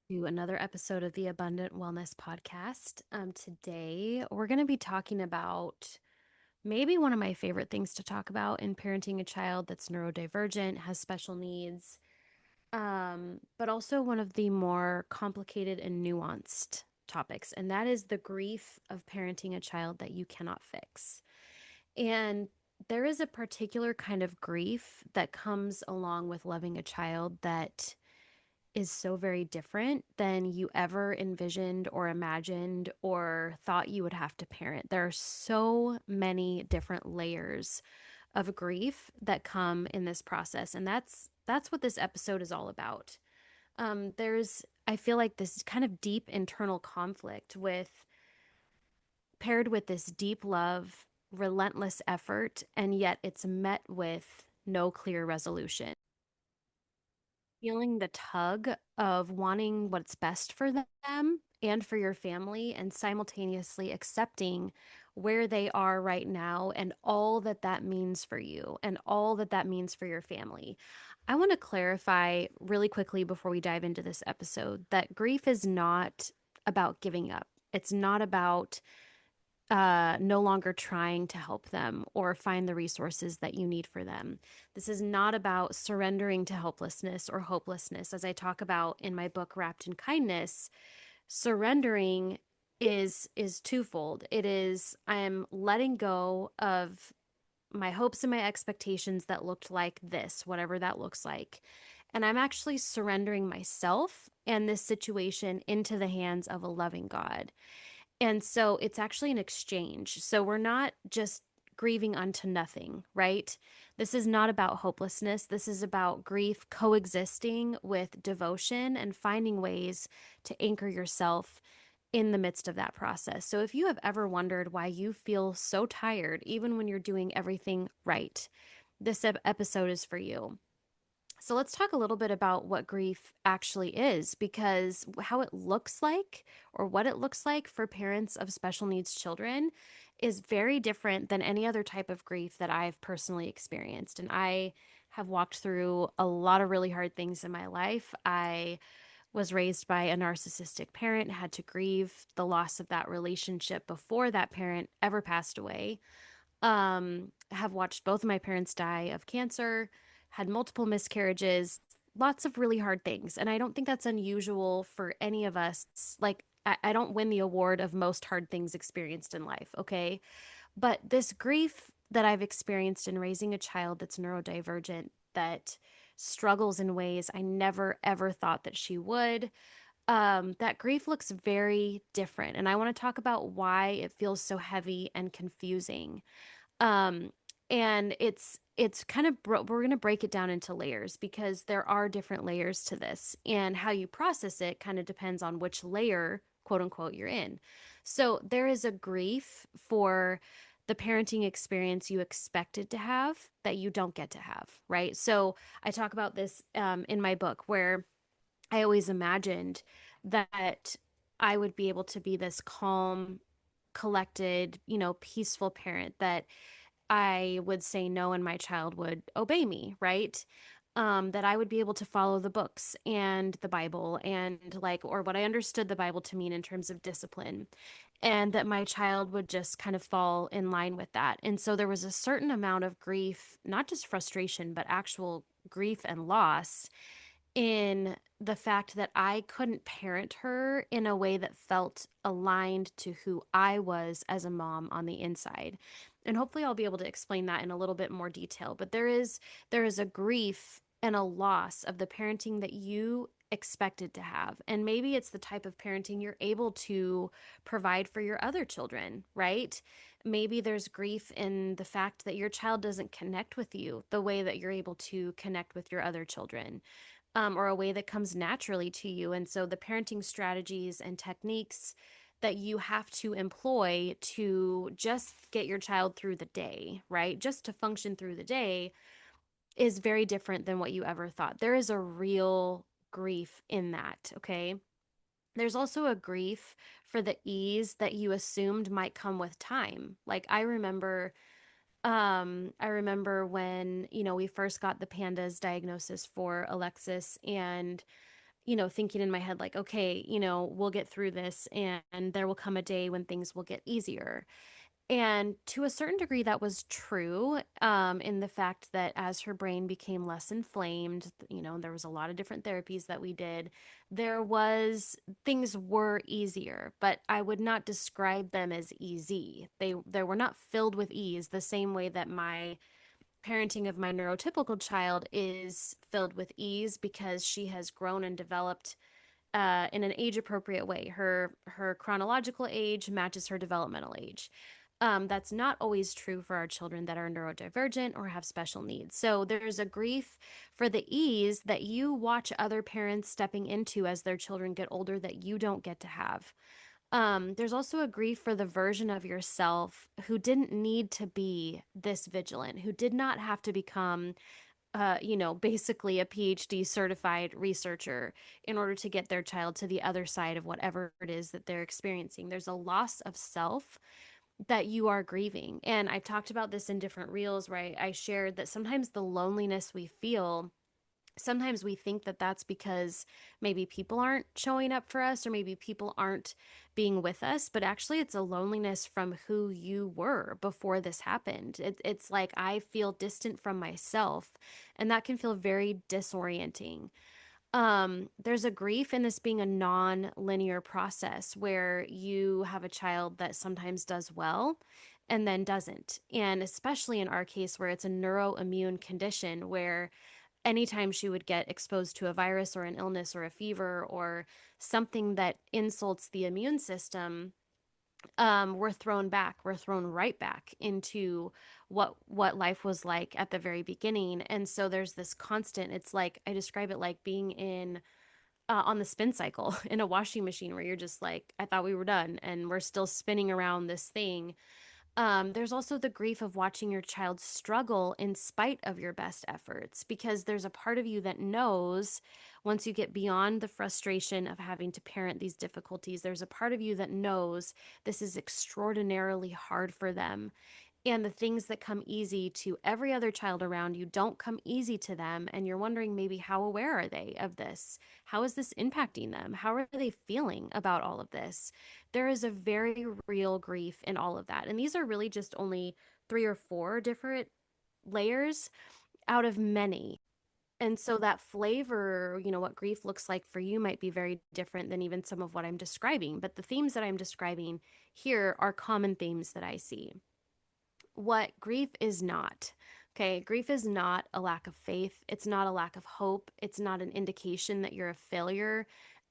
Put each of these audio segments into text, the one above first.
To another episode of the Abundant Wellness Podcast. Today, we're going to be talking about maybe one of my favorite things to talk about in parenting a child that's neurodivergent, has special needs, but also one of the more complicated and nuanced topics, and that is the grief of parenting a child that you cannot fix. And there is a particular kind of grief that comes along with loving a child that is so very different than you ever envisioned or imagined or thought you would have to parent. There are so many different layers of grief that come in this process, and that's what this episode is all about. There's I feel like this kind of deep internal conflict with paired with this deep love, relentless effort, and yet it's met with no clear resolution. Feeling the tug of wanting what's best for them and for your family, and simultaneously accepting where they are right now and all that that means for you and all that that means for your family. I want to clarify really quickly before we dive into this episode that grief is not about giving up. It's not about no longer trying to help them or find the resources that you need for them. This is not about surrendering to helplessness or hopelessness. As I talk about in my book, Wrapped in Kindness, surrendering is twofold. It is I am letting go of my hopes and my expectations that looked like this, whatever that looks like. And I'm actually surrendering myself and this situation into the hands of a loving God. And so it's actually an exchange. So we're not just grieving unto nothing, right? This is not about hopelessness. This is about grief coexisting with devotion and finding ways to anchor yourself in the midst of that process. So if you have ever wondered why you feel so tired, even when you're doing everything right, this episode is for you. So let's talk a little bit about what grief actually is, because how it looks like or what it looks like for parents of special needs children is very different than any other type of grief that I've personally experienced. And I have walked through a lot of really hard things in my life. I was raised by a narcissistic parent, had to grieve the loss of that relationship before that parent ever passed away. Have watched both of my parents die of cancer, had multiple miscarriages, lots of really hard things. And I don't think that's unusual for any of us. Like, I don't win the award of most hard things experienced in life, okay? But this grief that I've experienced in raising a child that's neurodivergent, that struggles in ways I never ever thought that she would, that grief looks very different. And I want to talk about why it feels so heavy and confusing. Um, and it's kind of we're going to break it down into layers because there are different layers to this, and how you process it kind of depends on which layer, quote unquote, you're in. So there is a grief for the parenting experience you expected to have that you don't get to have, right? So I talk about this in my book, where I always imagined that I would be able to be this calm, collected, peaceful parent, that I would say no and my child would obey me, right? That I would be able to follow the books and the Bible and like, or what I understood the Bible to mean in terms of discipline, and that my child would just kind of fall in line with that. And so there was a certain amount of grief, not just frustration, but actual grief and loss in the fact that I couldn't parent her in a way that felt aligned to who I was as a mom on the inside. And hopefully I'll be able to explain that in a little bit more detail, but there is a grief and a loss of the parenting that you expected to have. And maybe it's the type of parenting you're able to provide for your other children, right? Maybe there's grief in the fact that your child doesn't connect with you the way that you're able to connect with your other children, or a way that comes naturally to you. And so the parenting strategies and techniques that you have to employ to just get your child through the day, right? Just to function through the day is very different than what you ever thought. There is a real grief in that, okay? There's also a grief for the ease that you assumed might come with time. Like I remember when, we first got the pandas diagnosis for Alexis, and thinking in my head, like, okay, we'll get through this, and there will come a day when things will get easier. And to a certain degree, that was true, in the fact that as her brain became less inflamed, there was a lot of different therapies that we did. There was Things were easier, but I would not describe them as easy. They were not filled with ease the same way that my parenting of my neurotypical child is filled with ease, because she has grown and developed in an age appropriate way. Her chronological age matches her developmental age. That's not always true for our children that are neurodivergent or have special needs. So there's a grief for the ease that you watch other parents stepping into as their children get older that you don't get to have. There's also a grief for the version of yourself who didn't need to be this vigilant, who did not have to become basically a PhD certified researcher in order to get their child to the other side of whatever it is that they're experiencing. There's a loss of self that you are grieving. And I've talked about this in different reels where I shared that sometimes the loneliness we feel, sometimes we think that that's because maybe people aren't showing up for us, or maybe people aren't being with us, but actually it's a loneliness from who you were before this happened. It's like I feel distant from myself, and that can feel very disorienting. There's a grief in this being a non-linear process where you have a child that sometimes does well and then doesn't. And especially in our case, where it's a neuroimmune condition, where anytime she would get exposed to a virus or an illness or a fever or something that insults the immune system, we're thrown right back into what life was like at the very beginning. And so there's this constant, it's like I describe it like being in on the spin cycle in a washing machine, where you're just like, I thought we were done and we're still spinning around this thing. There's also the grief of watching your child struggle in spite of your best efforts, because there's a part of you that knows, once you get beyond the frustration of having to parent these difficulties, there's a part of you that knows this is extraordinarily hard for them. And the things that come easy to every other child around you don't come easy to them. And you're wondering, maybe, how aware are they of this? How is this impacting them? How are they feeling about all of this? There is a very real grief in all of that. And these are really just only 3 or 4 different layers out of many. And so that flavor, what grief looks like for you might be very different than even some of what I'm describing. But the themes that I'm describing here are common themes that I see. What grief is not. Okay, grief is not a lack of faith. It's not a lack of hope. It's not an indication that you're a failure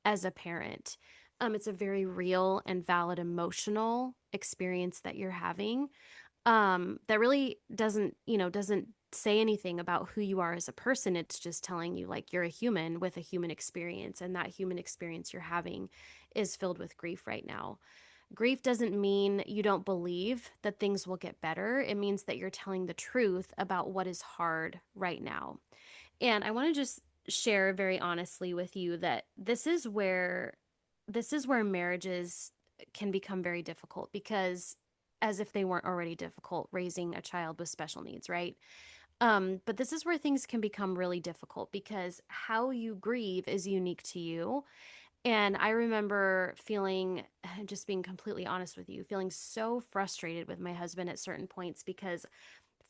as a parent. It's a very real and valid emotional experience that you're having, that really doesn't say anything about who you are as a person. It's just telling you, like, you're a human with a human experience, and that human experience you're having is filled with grief right now. Grief doesn't mean you don't believe that things will get better. It means that you're telling the truth about what is hard right now. And I want to just share very honestly with you that this is where marriages can become very difficult, because, as if they weren't already difficult raising a child with special needs, right? But this is where things can become really difficult, because how you grieve is unique to you. And I remember feeling, just being completely honest with you, feeling so frustrated with my husband at certain points, because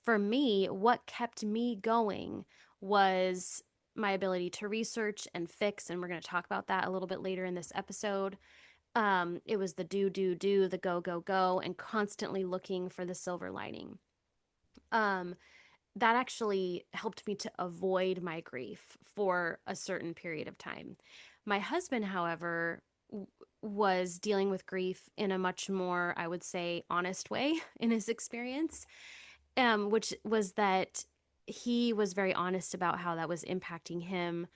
for me, what kept me going was my ability to research and fix. And we're going to talk about that a little bit later in this episode. It was the do, the go, go, and constantly looking for the silver lining. Um, that actually helped me to avoid my grief for a certain period of time. My husband, however, was dealing with grief in a much more, I would say, honest way in his experience, which was that he was very honest about how that was impacting him.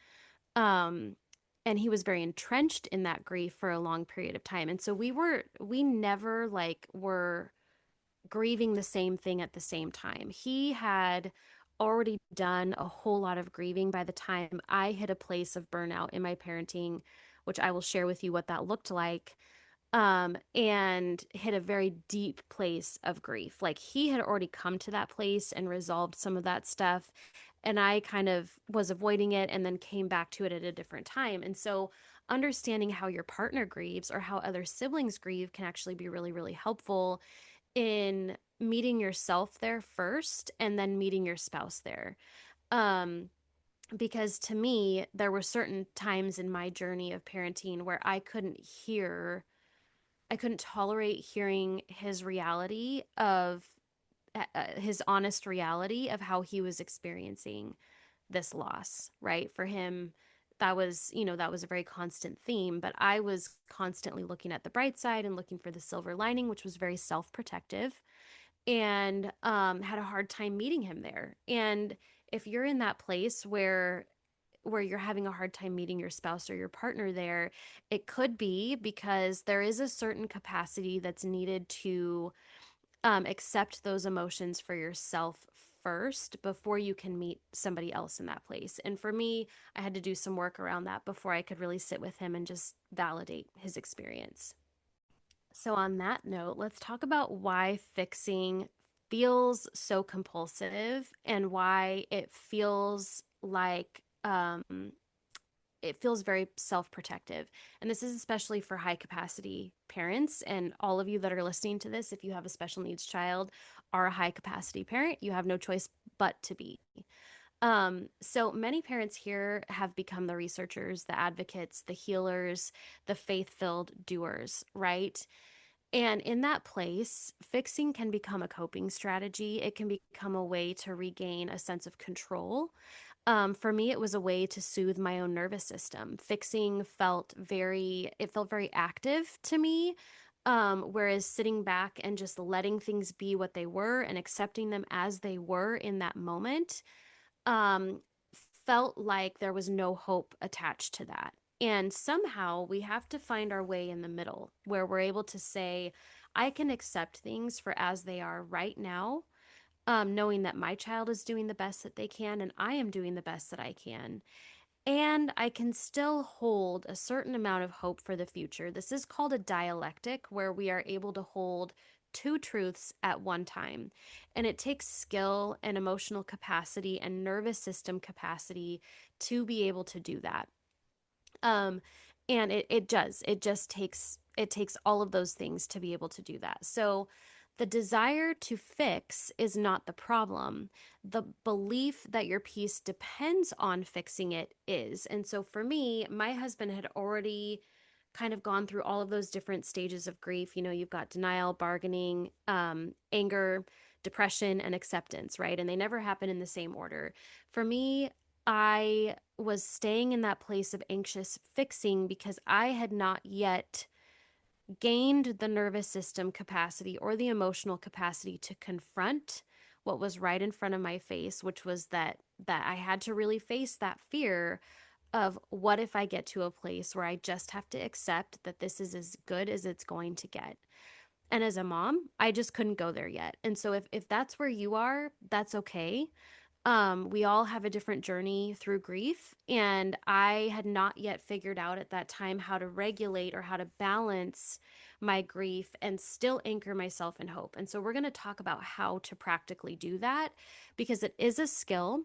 Um, and he was very entrenched in that grief for a long period of time. And so we never like were grieving the same thing at the same time. He had already done a whole lot of grieving by the time I hit a place of burnout in my parenting, which I will share with you what that looked like, and hit a very deep place of grief. Like, he had already come to that place and resolved some of that stuff. And I kind of was avoiding it and then came back to it at a different time. And so understanding how your partner grieves or how other siblings grieve can actually be really, really helpful in meeting yourself there first and then meeting your spouse there. Um, because to me, there were certain times in my journey of parenting where I couldn't tolerate hearing his reality of his honest reality of how he was experiencing this loss, right? For him, that was a very constant theme, but I was constantly looking at the bright side and looking for the silver lining, which was very self protective, and had a hard time meeting him there. And if you're in that place where you're having a hard time meeting your spouse or your partner there, it could be because there is a certain capacity that's needed to accept those emotions for yourself first before you can meet somebody else in that place. And for me, I had to do some work around that before I could really sit with him and just validate his experience. So, on that note, let's talk about why fixing feels so compulsive and why it feels very self protective. And this is especially for high capacity parents. And all of you that are listening to this, if you have a special needs child, are a high capacity parent, you have no choice but to be. So many parents here have become the researchers, the advocates, the healers, the faith filled doers, right? And in that place, fixing can become a coping strategy. It can become a way to regain a sense of control. For me, it was a way to soothe my own nervous system. It felt very active to me. Whereas sitting back and just letting things be what they were and accepting them as they were in that moment, um, felt like there was no hope attached to that. And somehow we have to find our way in the middle where we're able to say, I can accept things for as they are right now, knowing that my child is doing the best that they can and I am doing the best that I can. And I can still hold a certain amount of hope for the future. This is called a dialectic, where we are able to hold two truths at one time. And it takes skill and emotional capacity and nervous system capacity to be able to do that. Um, and it does. It takes all of those things to be able to do that. So the desire to fix is not the problem. The belief that your peace depends on fixing it is. And so for me, my husband had already kind of gone through all of those different stages of grief. You know, you've got denial, bargaining, anger, depression, and acceptance, right? And they never happen in the same order. For me, I was staying in that place of anxious fixing because I had not yet gained the nervous system capacity or the emotional capacity to confront what was right in front of my face, which was that I had to really face that fear of what if I get to a place where I just have to accept that this is as good as it's going to get. And as a mom, I just couldn't go there yet. And so if that's where you are, that's okay. We all have a different journey through grief, and I had not yet figured out at that time how to regulate or how to balance my grief and still anchor myself in hope. And so we're going to talk about how to practically do that because it is a skill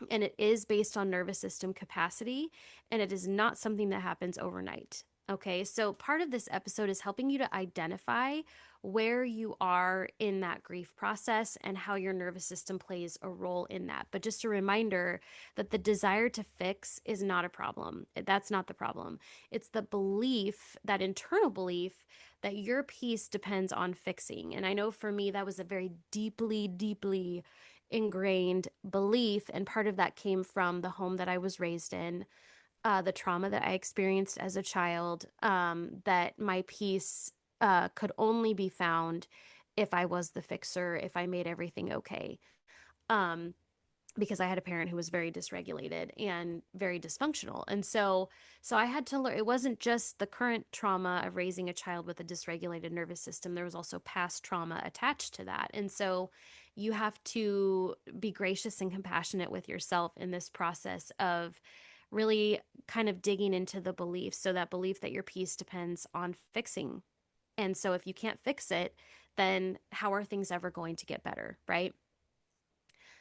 and it is based on nervous system capacity, and it is not something that happens overnight. Okay, so part of this episode is helping you to identify where you are in that grief process and how your nervous system plays a role in that. But just a reminder that the desire to fix is not a problem. That's not the problem. It's the belief, that internal belief, that your peace depends on fixing. And I know for me, that was a very deeply, deeply ingrained belief. And part of that came from the home that I was raised in, the trauma that I experienced as a child, that my peace could only be found if I was the fixer, if I made everything okay. Um, because I had a parent who was very dysregulated and very dysfunctional. And so I had to learn, it wasn't just the current trauma of raising a child with a dysregulated nervous system. There was also past trauma attached to that. And so you have to be gracious and compassionate with yourself in this process of really kind of digging into the belief. So that belief that your peace depends on fixing. And so if you can't fix it, then how are things ever going to get better, right?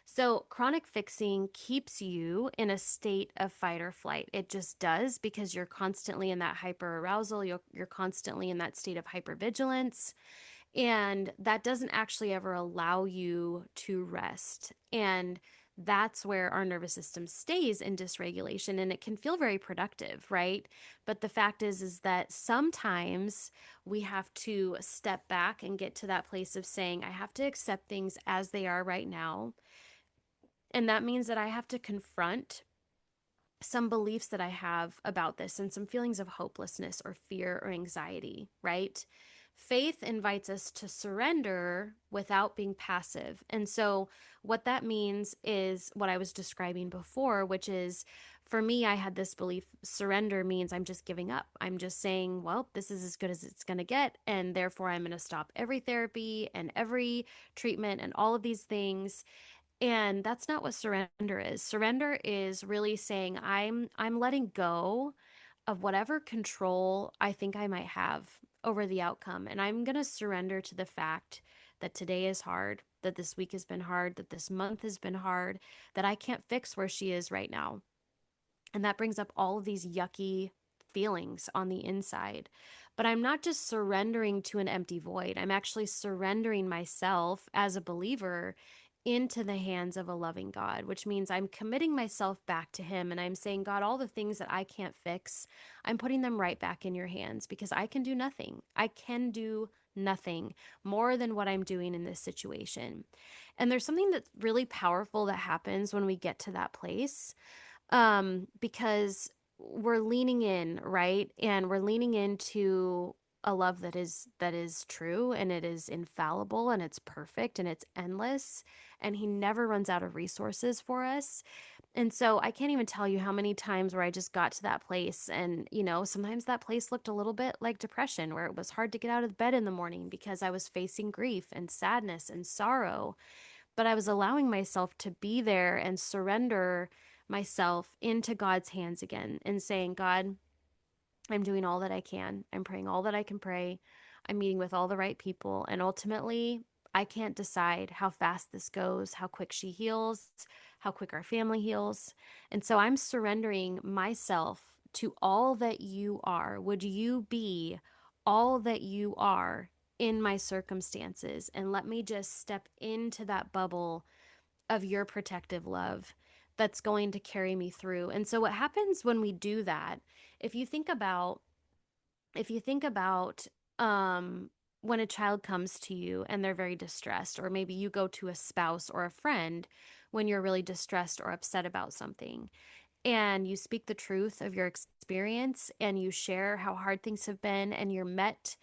So, chronic fixing keeps you in a state of fight or flight. It just does because you're constantly in that hyper arousal, you're constantly in that state of hypervigilance. And that doesn't actually ever allow you to rest. And that's where our nervous system stays in dysregulation, and it can feel very productive, right? But the fact is that sometimes we have to step back and get to that place of saying, I have to accept things as they are right now. And that means that I have to confront some beliefs that I have about this and some feelings of hopelessness or fear or anxiety, right? Faith invites us to surrender without being passive. And so, what that means is what I was describing before, which is for me, I had this belief surrender means I'm just giving up. I'm just saying, well, this is as good as it's going to get. And therefore, I'm going to stop every therapy and every treatment and all of these things, and that's not what surrender is. Surrender is really saying I'm letting go of whatever control I think I might have over the outcome. And I'm going to surrender to the fact that today is hard, that this week has been hard, that this month has been hard, that I can't fix where she is right now. And that brings up all of these yucky feelings on the inside. But I'm not just surrendering to an empty void. I'm actually surrendering myself as a believer into the hands of a loving God, which means I'm committing myself back to Him, and I'm saying, God, all the things that I can't fix, I'm putting them right back in your hands because I can do nothing. I can do nothing more than what I'm doing in this situation. And there's something that's really powerful that happens when we get to that place, because we're leaning in, right? And we're leaning into a love that is true, and it is infallible, and it's perfect, and it's endless, and he never runs out of resources for us. And so I can't even tell you how many times where I just got to that place, and sometimes that place looked a little bit like depression, where it was hard to get out of bed in the morning because I was facing grief and sadness and sorrow, but I was allowing myself to be there and surrender myself into God's hands again and saying, God, I'm doing all that I can. I'm praying all that I can pray. I'm meeting with all the right people. And ultimately, I can't decide how fast this goes, how quick she heals, how quick our family heals. And so I'm surrendering myself to all that you are. Would you be all that you are in my circumstances? And let me just step into that bubble of your protective love that's going to carry me through. And so what happens when we do that, if you think about if you think about um when a child comes to you and they're very distressed, or maybe you go to a spouse or a friend when you're really distressed or upset about something, and you speak the truth of your experience and you share how hard things have been, and you're met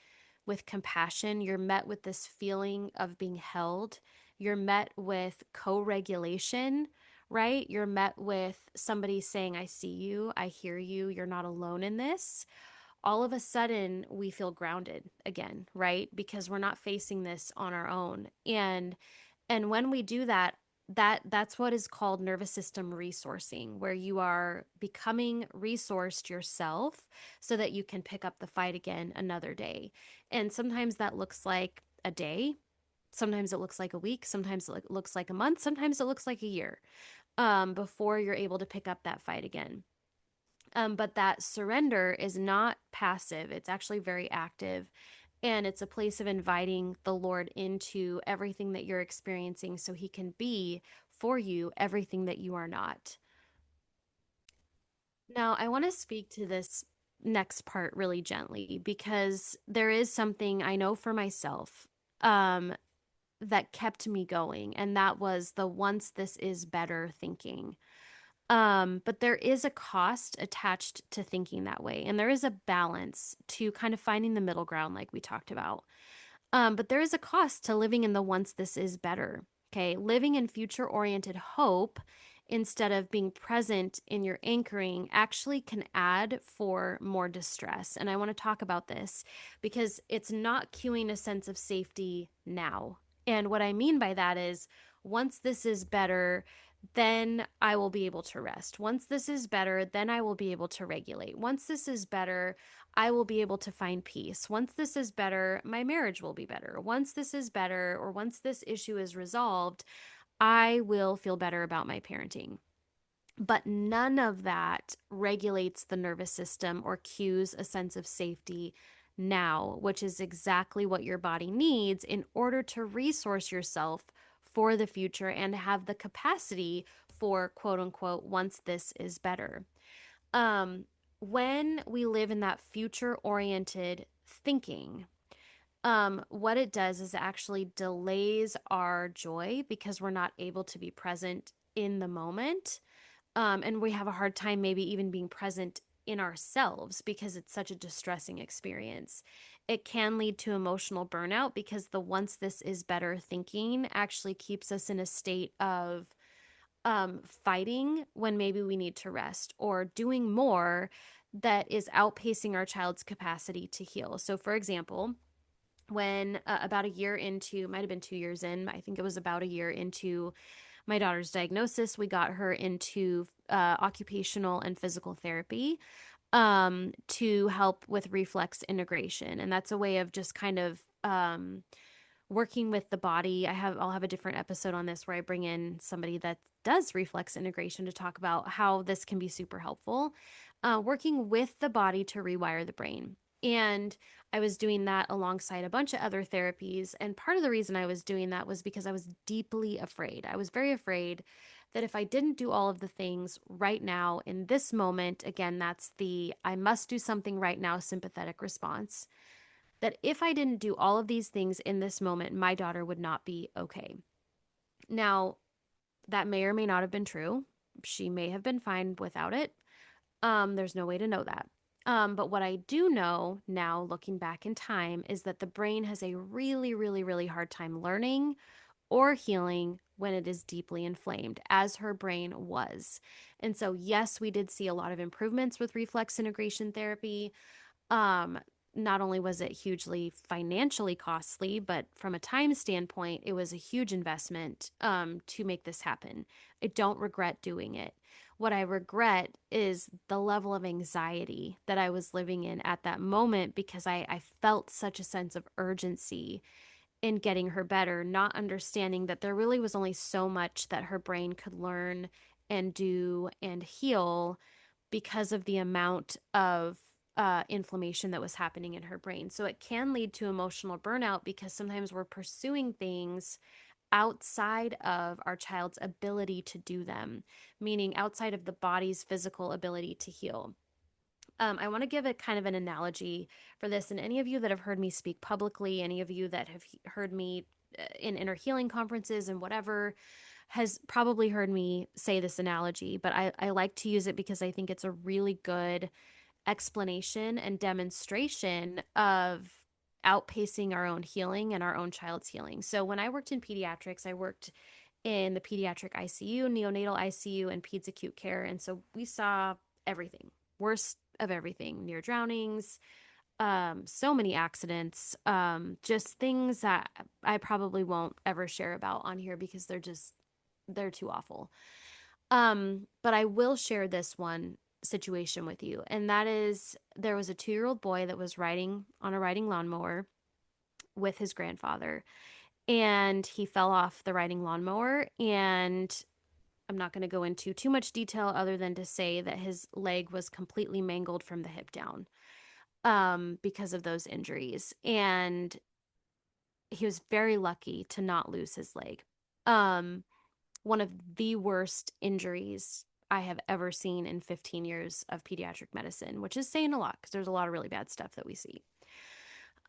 with compassion, you're met with this feeling of being held, you're met with co-regulation, right? You're met with somebody saying, I see you, I hear you, you're not alone in this. All of a sudden we feel grounded again, right? Because we're not facing this on our own. And when we do that, that's what is called nervous system resourcing, where you are becoming resourced yourself so that you can pick up the fight again another day. And sometimes that looks like a day, sometimes it looks like a week, sometimes it looks like a month, sometimes it looks like a year, before you're able to pick up that fight again. But that surrender is not passive, it's actually very active. And it's a place of inviting the Lord into everything that you're experiencing so he can be for you everything that you are not. Now, I want to speak to this next part really gently because there is something I know for myself, um, that kept me going, and that was the once this is better thinking. But there is a cost attached to thinking that way, and there is a balance to kind of finding the middle ground, like we talked about. But there is a cost to living in the once this is better. Okay. Living in future oriented hope instead of being present in your anchoring actually can add for more distress. And I want to talk about this because it's not cueing a sense of safety now. And what I mean by that is once this is better, then I will be able to rest. Once this is better, then I will be able to regulate. Once this is better, I will be able to find peace. Once this is better, my marriage will be better. Once this is better, or once this issue is resolved, I will feel better about my parenting. But none of that regulates the nervous system or cues a sense of safety now, which is exactly what your body needs in order to resource yourself for the future and have the capacity for quote unquote, once this is better. Um, when we live in that future oriented thinking, what it does is it actually delays our joy because we're not able to be present in the moment. And we have a hard time maybe even being present in ourselves because it's such a distressing experience. It can lead to emotional burnout because the once this is better thinking actually keeps us in a state of fighting when maybe we need to rest or doing more that is outpacing our child's capacity to heal. So, for example, when about a year into, might have been 2 years in, I think it was about a year into my daughter's diagnosis, we got her into occupational and physical therapy to help with reflex integration. And that's a way of just kind of working with the body. I'll have a different episode on this where I bring in somebody that does reflex integration to talk about how this can be super helpful. Working with the body to rewire the brain. And I was doing that alongside a bunch of other therapies. And part of the reason I was doing that was because I was deeply afraid. I was very afraid that if I didn't do all of the things right now in this moment, again, that's the I must do something right now sympathetic response, that if I didn't do all of these things in this moment, my daughter would not be okay. Now, that may or may not have been true. She may have been fine without it. There's no way to know that. But what I do know now, looking back in time, is that the brain has a really, really, really hard time learning or healing when it is deeply inflamed, as her brain was. And so, yes, we did see a lot of improvements with reflex integration therapy. Um, Not only was it hugely financially costly, but from a time standpoint, it was a huge investment to make this happen. I don't regret doing it. What I regret is the level of anxiety that I was living in at that moment because I felt such a sense of urgency in getting her better, not understanding that there really was only so much that her brain could learn and do and heal because of the amount of inflammation that was happening in her brain. So it can lead to emotional burnout because sometimes we're pursuing things outside of our child's ability to do them, meaning outside of the body's physical ability to heal. I want to give a kind of an analogy for this. And any of you that have heard me speak publicly, any of you that have heard me in inner healing conferences and whatever, has probably heard me say this analogy, but I like to use it because I think it's a really good explanation and demonstration of outpacing our own healing and our own child's healing. So when I worked in pediatrics, I worked in the pediatric ICU, neonatal ICU, and peds acute care. And so we saw everything, worst of everything, near drownings, so many accidents, just things that I probably won't ever share about on here because they're too awful. But I will share this one situation with you, and that is there was a 2-year-old boy that was riding on a riding lawnmower with his grandfather, and he fell off the riding lawnmower. And I'm not going to go into too much detail other than to say that his leg was completely mangled from the hip down because of those injuries. And he was very lucky to not lose his leg. Um, One of the worst injuries I have ever seen in 15 years of pediatric medicine, which is saying a lot because there's a lot of really bad stuff that we see.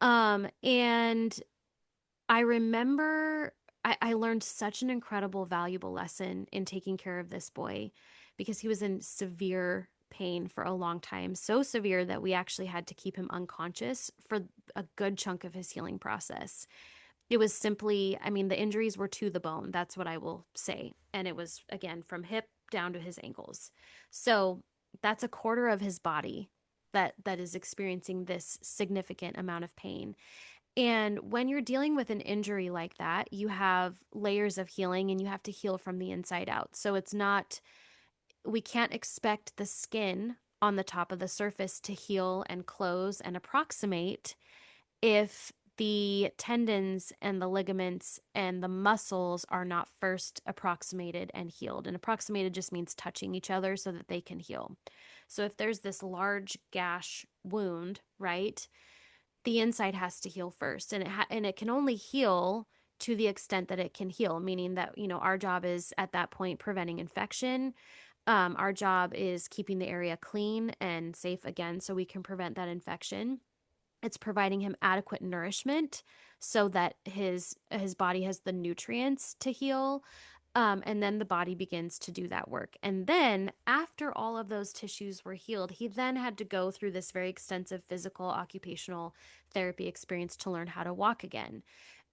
And I remember I learned such an incredible, valuable lesson in taking care of this boy because he was in severe pain for a long time, so severe that we actually had to keep him unconscious for a good chunk of his healing process. It was simply, I mean, the injuries were to the bone. That's what I will say. And it was, again, from hip down to his ankles. So that's a quarter of his body that is experiencing this significant amount of pain. And when you're dealing with an injury like that, you have layers of healing and you have to heal from the inside out. So it's not, we can't expect the skin on the top of the surface to heal and close and approximate if the tendons and the ligaments and the muscles are not first approximated and healed. And approximated just means touching each other so that they can heal. So if there's this large gash wound, right, the inside has to heal first, and it can only heal to the extent that it can heal, meaning that, our job is at that point preventing infection. Our job is keeping the area clean and safe again so we can prevent that infection. It's providing him adequate nourishment so that his body has the nutrients to heal. And then the body begins to do that work. And then after all of those tissues were healed, he then had to go through this very extensive physical occupational therapy experience to learn how to walk again.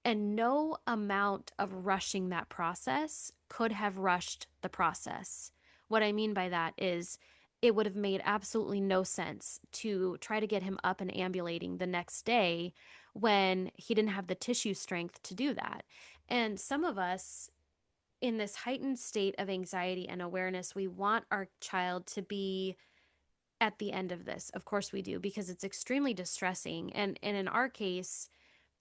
And no amount of rushing that process could have rushed the process. What I mean by that is it would have made absolutely no sense to try to get him up and ambulating the next day when he didn't have the tissue strength to do that. And some of us, in this heightened state of anxiety and awareness, we want our child to be at the end of this. Of course we do, because it's extremely distressing. And in our case,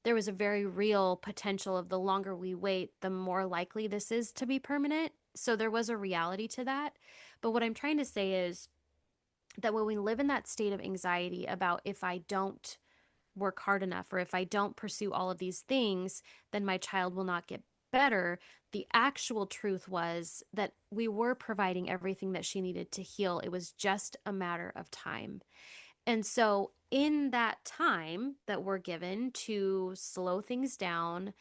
there was a very real potential of the longer we wait, the more likely this is to be permanent. So there was a reality to that. But what I'm trying to say is that when we live in that state of anxiety about if I don't work hard enough or if I don't pursue all of these things, then my child will not get better. The actual truth was that we were providing everything that she needed to heal. It was just a matter of time. And so, in that time that we're given to slow things down,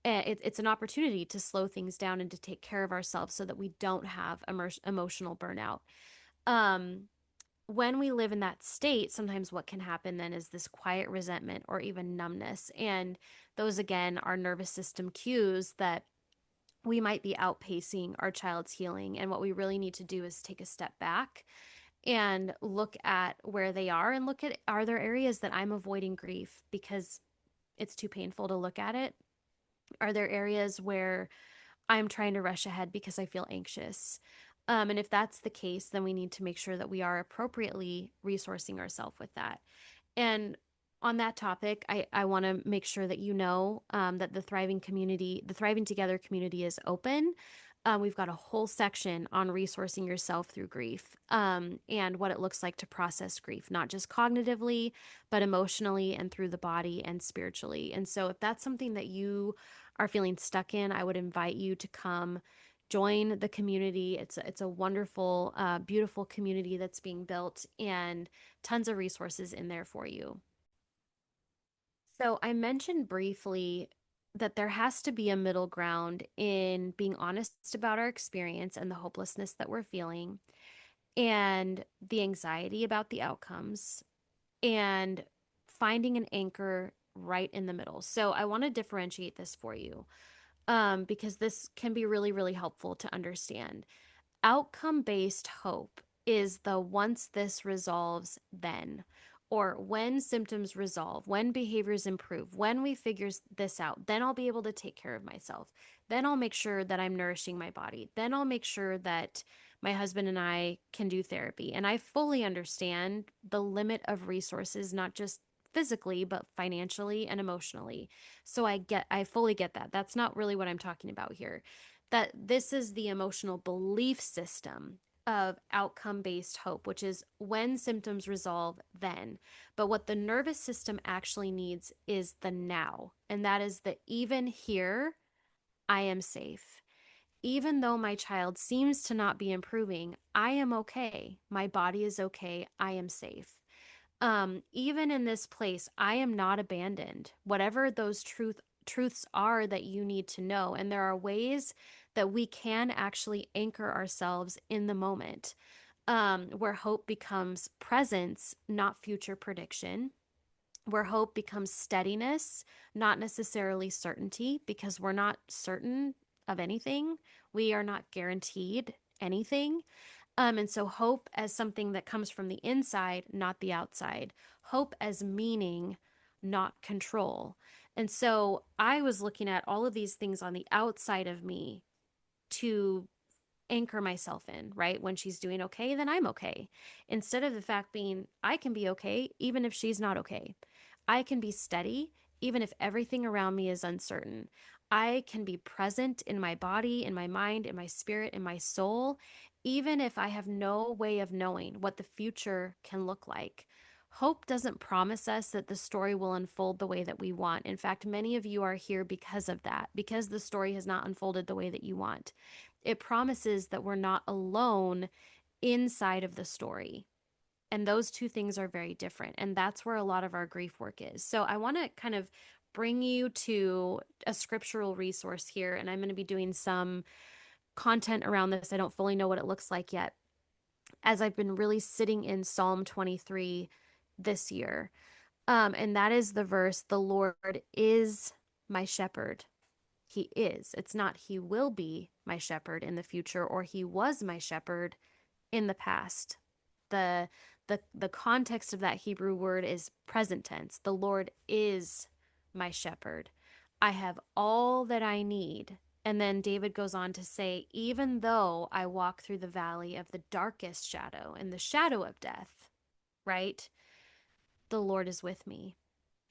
it's an opportunity to slow things down and to take care of ourselves so that we don't have emotional burnout. Um, when we live in that state, sometimes what can happen then is this quiet resentment or even numbness. And those, again, are nervous system cues that we might be outpacing our child's healing. And what we really need to do is take a step back and look at where they are and look at, are there areas that I'm avoiding grief because it's too painful to look at it? Are there areas where I'm trying to rush ahead because I feel anxious? And if that's the case, then we need to make sure that we are appropriately resourcing ourselves with that. And on that topic, I want to make sure that you know that the Thriving Together community is open. We've got a whole section on resourcing yourself through grief and what it looks like to process grief, not just cognitively, but emotionally and through the body and spiritually. And so, if that's something that you are feeling stuck in, I would invite you to come join the community. It's a wonderful, beautiful community that's being built, and tons of resources in there for you. So I mentioned briefly that there has to be a middle ground in being honest about our experience and the hopelessness that we're feeling, and the anxiety about the outcomes, and finding an anchor right in the middle. So I want to differentiate this for you, because this can be really, really helpful to understand. Outcome based hope is the once this resolves, then, or when symptoms resolve, when behaviors improve, when we figure this out, then I'll be able to take care of myself. Then I'll make sure that I'm nourishing my body. Then I'll make sure that my husband and I can do therapy. And I fully understand the limit of resources, not just physically, but financially and emotionally. So I fully get that. That's not really what I'm talking about here. That this is the emotional belief system of outcome based hope, which is when symptoms resolve, then. But what the nervous system actually needs is the now. And that is that even here, I am safe. Even though my child seems to not be improving, I am okay. My body is okay. I am safe. Even in this place, I am not abandoned. Whatever those truths are that you need to know. And there are ways that we can actually anchor ourselves in the moment, where hope becomes presence, not future prediction, where hope becomes steadiness, not necessarily certainty, because we're not certain of anything. We are not guaranteed anything. And so hope as something that comes from the inside, not the outside. Hope as meaning, not control. And so I was looking at all of these things on the outside of me to anchor myself in, right? When she's doing okay, then I'm okay. Instead of the fact being, I can be okay even if she's not okay. I can be steady even if everything around me is uncertain. I can be present in my body, in my mind, in my spirit, in my soul, even if I have no way of knowing what the future can look like. Hope doesn't promise us that the story will unfold the way that we want. In fact, many of you are here because of that, because the story has not unfolded the way that you want. It promises that we're not alone inside of the story. And those two things are very different. And that's where a lot of our grief work is. So I want to kind of bring you to a scriptural resource here. And I'm going to be doing some content around this. I don't fully know what it looks like yet, as I've been really sitting in Psalm 23 this year. And that is the verse, the Lord is my shepherd. He is. It's not he will be my shepherd in the future or he was my shepherd in the past. The the context of that Hebrew word is present tense. The Lord is my shepherd. I have all that I need. And then David goes on to say, even though I walk through the valley of the darkest shadow and the shadow of death, right? The Lord is with me.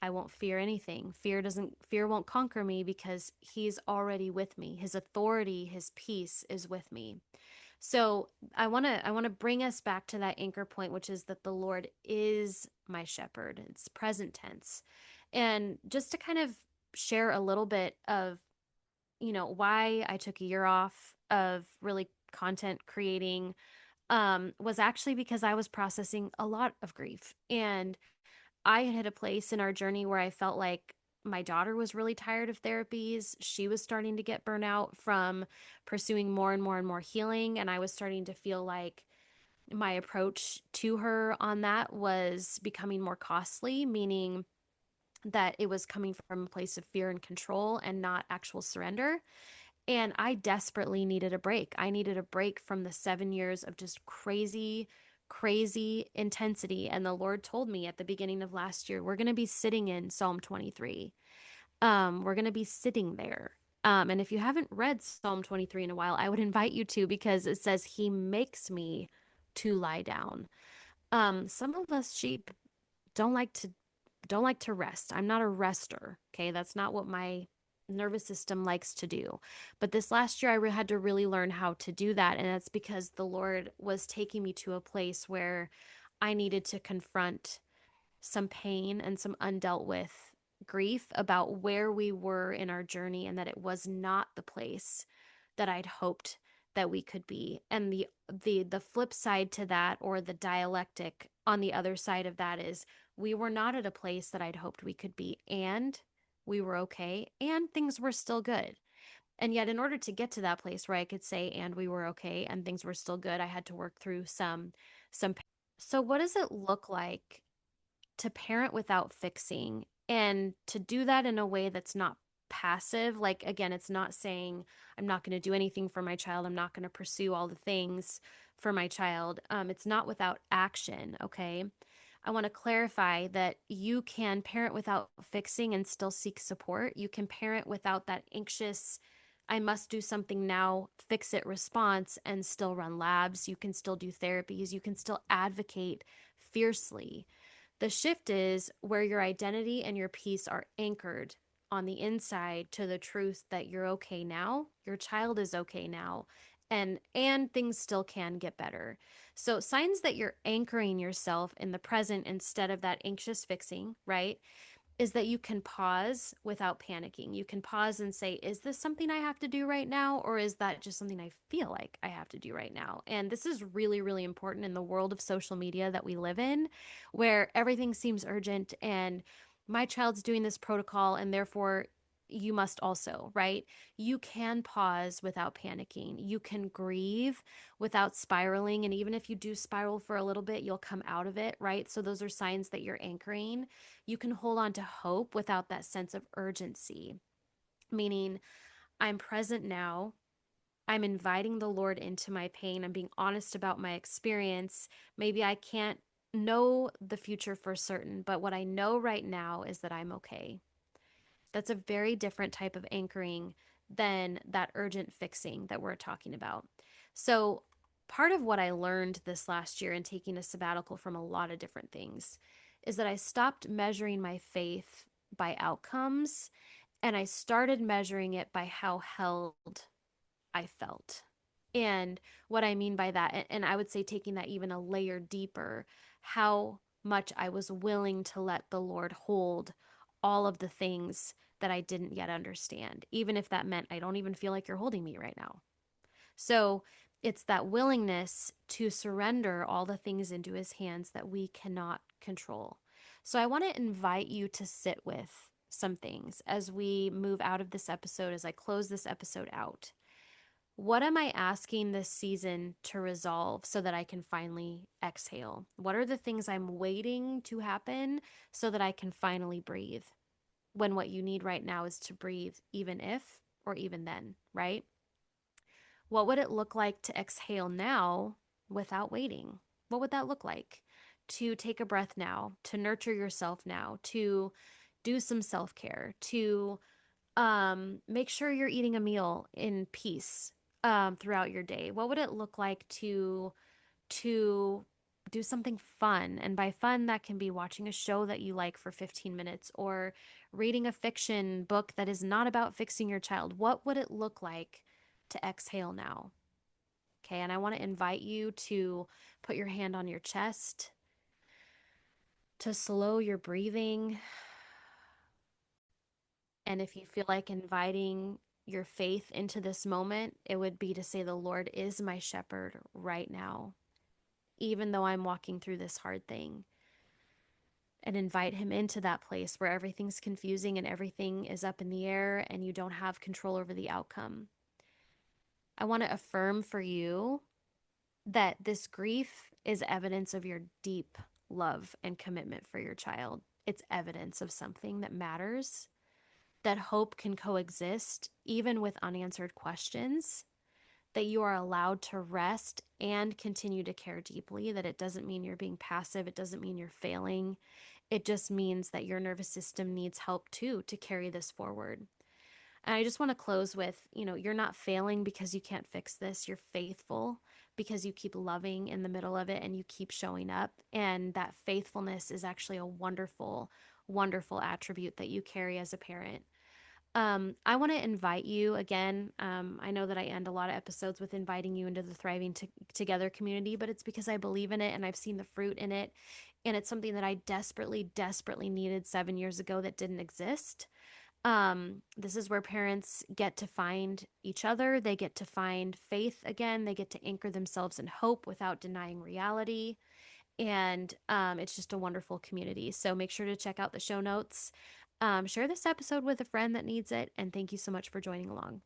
I won't fear anything. Fear won't conquer me because he's already with me. His authority, his peace is with me. So I want to bring us back to that anchor point, which is that the Lord is my shepherd. It's present tense. And just to kind of share a little bit of, why I took a year off of really content creating, was actually because I was processing a lot of grief. And I had hit a place in our journey where I felt like my daughter was really tired of therapies. She was starting to get burnout from pursuing more and more and more healing. And I was starting to feel like my approach to her on that was becoming more costly, meaning that it was coming from a place of fear and control and not actual surrender. And I desperately needed a break. I needed a break from the 7 years of just crazy intensity. And the Lord told me at the beginning of last year, we're going to be sitting in Psalm 23. We're going to be sitting there. And if you haven't read Psalm 23 in a while, I would invite you to, because it says, He makes me to lie down. Some of us sheep don't like to don't like to rest. I'm not a rester. Okay. That's not what my nervous system likes to do. But this last year, had to really learn how to do that. And that's because the Lord was taking me to a place where I needed to confront some pain and some undealt with grief about where we were in our journey and that it was not the place that I'd hoped that we could be. And the flip side to that, or the dialectic on the other side of that, is we were not at a place that I'd hoped we could be, and we were okay and things were still good. And yet, in order to get to that place where I could say and we were okay and things were still good, I had to work through some. So what does it look like to parent without fixing, and to do that in a way that's not passive? Like, again, it's not saying I'm not going to do anything for my child, I'm not going to pursue all the things for my child. It's not without action. Okay, I want to clarify that you can parent without fixing and still seek support. You can parent without that anxious, I must do something now, fix it response, and still run labs. You can still do therapies. You can still advocate fiercely. The shift is where your identity and your peace are anchored on the inside to the truth that you're okay now, your child is okay now, and things still can get better. So signs that you're anchoring yourself in the present instead of that anxious fixing, right? Is that you can pause without panicking. You can pause and say, is this something I have to do right now? Or is that just something I feel like I have to do right now? And this is really, really important in the world of social media that we live in, where everything seems urgent and my child's doing this protocol and therefore you must also, right? You can pause without panicking. You can grieve without spiraling. And even if you do spiral for a little bit, you'll come out of it, right? So those are signs that you're anchoring. You can hold on to hope without that sense of urgency, meaning I'm present now. I'm inviting the Lord into my pain. I'm being honest about my experience. Maybe I can't know the future for certain, but what I know right now is that I'm okay. That's a very different type of anchoring than that urgent fixing that we're talking about. So, part of what I learned this last year in taking a sabbatical from a lot of different things is that I stopped measuring my faith by outcomes, and I started measuring it by how held I felt. And what I mean by that, and I would say taking that even a layer deeper, how much I was willing to let the Lord hold all of the things that I didn't yet understand, even if that meant I don't even feel like you're holding me right now. So it's that willingness to surrender all the things into his hands that we cannot control. So I want to invite you to sit with some things as we move out of this episode, as I close this episode out. What am I asking this season to resolve so that I can finally exhale? What are the things I'm waiting to happen so that I can finally breathe? When what you need right now is to breathe, even if or even then, right? What would it look like to exhale now without waiting? What would that look like? To take a breath now, to nurture yourself now, to do some self care, to make sure you're eating a meal in peace throughout your day. What would it look like to do something fun? And by fun, that can be watching a show that you like for 15 minutes or reading a fiction book that is not about fixing your child. What would it look like to exhale now? Okay, and I want to invite you to put your hand on your chest, to slow your breathing. And if you feel like inviting your faith into this moment, it would be to say, the Lord is my shepherd right now, even though I'm walking through this hard thing. And invite him into that place where everything's confusing and everything is up in the air and you don't have control over the outcome. I want to affirm for you that this grief is evidence of your deep love and commitment for your child. It's evidence of something that matters, that hope can coexist even with unanswered questions, that you are allowed to rest and continue to care deeply, that it doesn't mean you're being passive, it doesn't mean you're failing. It just means that your nervous system needs help too to carry this forward. And I just want to close with, you're not failing because you can't fix this. You're faithful because you keep loving in the middle of it and you keep showing up. And that faithfulness is actually a wonderful, wonderful attribute that you carry as a parent. I want to invite you again. I know that I end a lot of episodes with inviting you into the Thriving Together community, but it's because I believe in it and I've seen the fruit in it. And it's something that I desperately, desperately needed 7 years ago that didn't exist. This is where parents get to find each other. They get to find faith again. They get to anchor themselves in hope without denying reality. And it's just a wonderful community. So make sure to check out the show notes. Share this episode with a friend that needs it. And thank you so much for joining along.